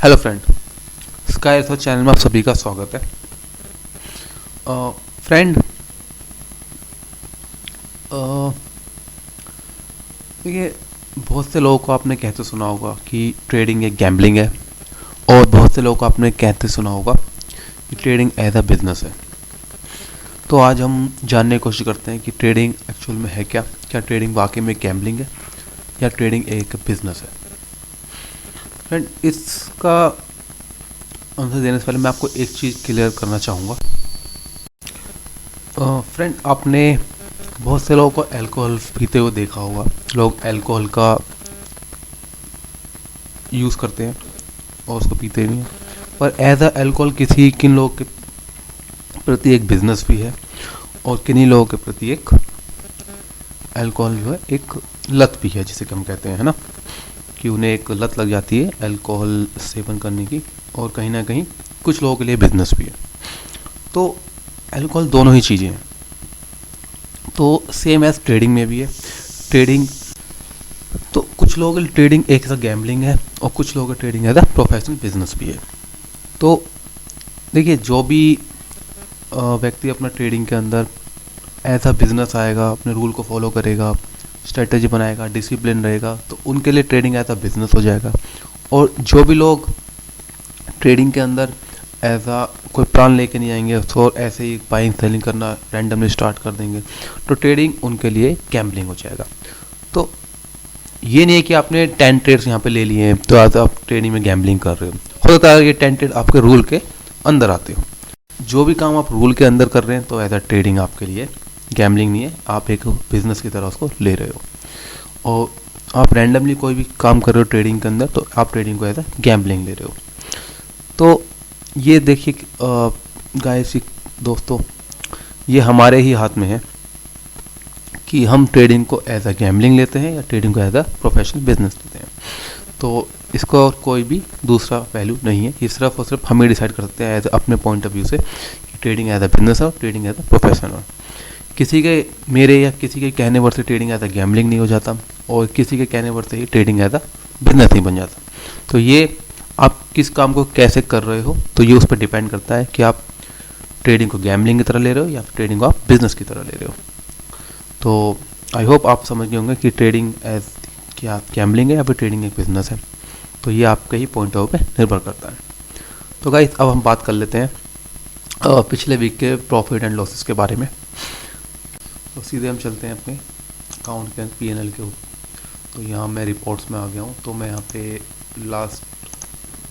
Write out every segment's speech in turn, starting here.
Hello friend, sky एर्थर channel में आप सभी का स्वागत है। फ्रेंड, देखिए, बहुत से लोगों को आपने कहते सुना होगा कि ट्रेडिंग एक गैम्बलिंग है, और बहुत से लोगों को आपने कहते सुना होगा कि ट्रेडिंग एज अ बिजनेस है। तो आज हम जानने की कोशिश करते हैं कि ट्रेडिंग एक्चुअल में है क्या ट्रेडिंग वाकई में गैम्बलिंग है या ट्रेडिंग एक बिजनेस है। फ्रेंड, इसका आंसर देने से पहले मैं आपको एक चीज़ क्लियर करना चाहूँगा। फ्रेंड, आपने बहुत से लोगों को अल्कोहल पीते हुए देखा होगा। लोग अल्कोहल का यूज़ करते हैं और उसको पीते भी हैं, पर एज अ अल्कोहल किन लोगों के प्रति एक बिजनेस भी है, और किन्हीं लोगों के प्रति एक अल्कोहल जो है एक लत भी है, जिसे कि हम कहते हैं, है ना, कि उन्हें एक लत लग जाती है अल्कोहल सेवन करने की, और कहीं ना कहीं कुछ लोगों के लिए बिजनेस भी है। तो अल्कोहल दोनों ही चीज़ें हैं। तो सेम एज ट्रेडिंग में भी है। ट्रेडिंग तो कुछ लोगों के लिए ट्रेडिंग एक ऐसा गैम्बलिंग है, और कुछ लोगों का trading as a professional business भी है। तो देखिए, जो भी व्यक्ति अपना ट्रेडिंग के अंदर एज अ बिजनेस आएगा, अपने रूल को फॉलो करेगा, स्ट्रेटेजी बनाएगा, डिसिप्लिन रहेगा, तो उनके लिए ट्रेडिंग एज अ बिजनेस हो जाएगा। और जो भी लोग ट्रेडिंग के अंदर एज अ कोई प्लान लेके नहीं आएंगे, तो ऐसे ही बाइंग सेलिंग करना रैंडमली स्टार्ट कर देंगे, तो ट्रेडिंग उनके लिए गैम्बलिंग हो जाएगा। तो ये नहीं है कि आपने 10 ट्रेड्स यहाँ पे ले लिए हैं तो आज आप ट्रेडिंग में गैम्बलिंग कर रहे हो सकता है ये 10 ट्रेड आपके रूल के अंदर आते हो। जो भी काम आप रूल के अंदर कर रहे हैं तो एज अ ट्रेडिंग आपके लिए गैम्बलिंग नहीं है, आप एक बिजनेस की तरह उसको ले रहे हो। और आप रैंडमली कोई भी काम कर रहे हो ट्रेडिंग के अंदर, तो आप ट्रेडिंग को एज अ गैम्बलिंग ले रहे हो। तो ये देखिए गाइस दोस्तों, ये हमारे ही हाथ में है कि हम ट्रेडिंग को एज अ गैम्बलिंग लेते हैं या ट्रेडिंग को एज अ प्रोफेशनल बिजनेस लेते हैं। तो इसको और कोई भी दूसरा वैल्यू नहीं है, ये सिर्फ और सिर्फ हम ही डिसाइड कर सकते हैं एज अपने पॉइंट ऑफ व्यू से कि ट्रेडिंग एज अ बिजनेस है और ट्रेडिंग एज अ प्रोफेशनल है। किसी के मेरे या किसी के कहने पर से ट्रेडिंग एज अ गैम्बलिंग नहीं हो जाता, और किसी के कहने पर से ही ट्रेडिंग एज अ बिजनेस नहीं बन जाता। तो ये आप किस काम को कैसे कर रहे हो, तो ये उस पर डिपेंड करता है कि आप ट्रेडिंग को गैम्बलिंग की तरह ले रहे हो या ट्रेडिंग को आप बिजनेस की तरह ले रहे हो। तो आई होप आप समझ गए होंगे कि ट्रेडिंग एज क्या गैम्बलिंग है या फिर ट्रेडिंग एक बिजनेस है। तो ये आपके ही पॉइंट ऑफ पे निर्भर करता है। तो गाइस, अब हम बात कर लेते हैं पिछले वीक के प्रॉफिट एंड लॉसेस के बारे में। तो सीधे हम चलते हैं अपने अकाउंट के P&L के ऊपर। तो यहाँ मैं रिपोर्ट्स में आ गया हूँ, तो मैं यहाँ पे लास्ट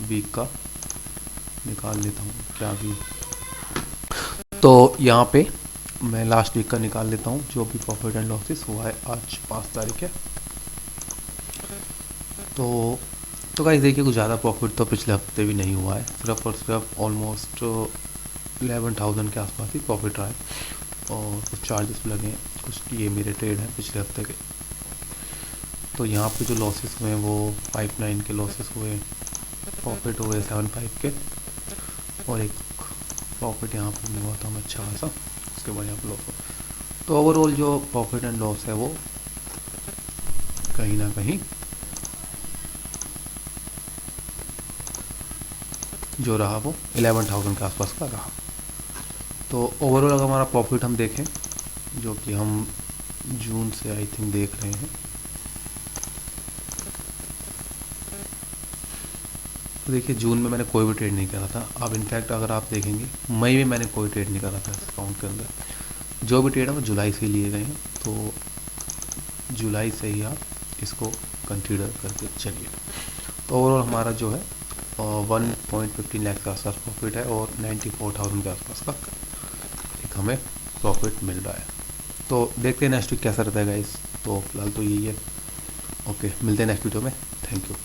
वीक का निकाल लेता हूँ क्या भी। तो यहाँ पे मैं लास्ट वीक का निकाल लेता हूँ जो भी प्रॉफिट एंड लॉसेस हुआ है। आज 5 तारीख है। तो गाइस देखिए, कुछ ज़्यादा प्रॉफिट तो पिछले हफ्ते भी नहीं हुआ है, सिर्फ और सिर्फ ऑलमोस्ट 11,000 के आसपास ही प्रॉफिट रहा है, और कुछ चार्जेस भी लगे हैं, कुछ ये मेरे ट्रेड हैं पिछले हफ्ते के। तो यहाँ पे जो लॉसेस हुए हैं वो 5,9 के लॉसेस हुए, प्रॉफिट हुए 7,5 के, और एक प्रॉफिट यहाँ पर हुआ था अच्छा खासा, उसके बाद यहाँ पर लॉस हुआ। तो ओवरऑल जो प्रॉफिट एंड लॉस है वो कहीं ना कहीं जो रहा वो 11,000 के आसपास का रहा। तो ओवरऑल अगर हमारा प्रॉफिट हम देखें, जो कि हम जून से आई थिंक देख रहे हैं, तो देखिए जून में मैंने कोई भी ट्रेड नहीं करा था। अब इनफैक्ट अगर आप देखेंगे मई में मैंने कोई ट्रेड नहीं करा था इस अकाउंट के अंदर। जो भी ट्रेड है वो जुलाई से लिए गए हैं, तो जुलाई से ही आप इसको कंसीडर करके चलिए। तो ओवरऑल हमारा जो है 1.15 लाख के आसपास प्रॉफिट है, और 94,000 के आसपास का एक हमें प्रॉफिट मिल रहा है। तो देखते हैं नेक्स्ट वीक कैसा रहता है गाइस। तो फिलहाल तो यही है। ओके, मिलते हैं नेक्स्ट वीडियो में। Thank you.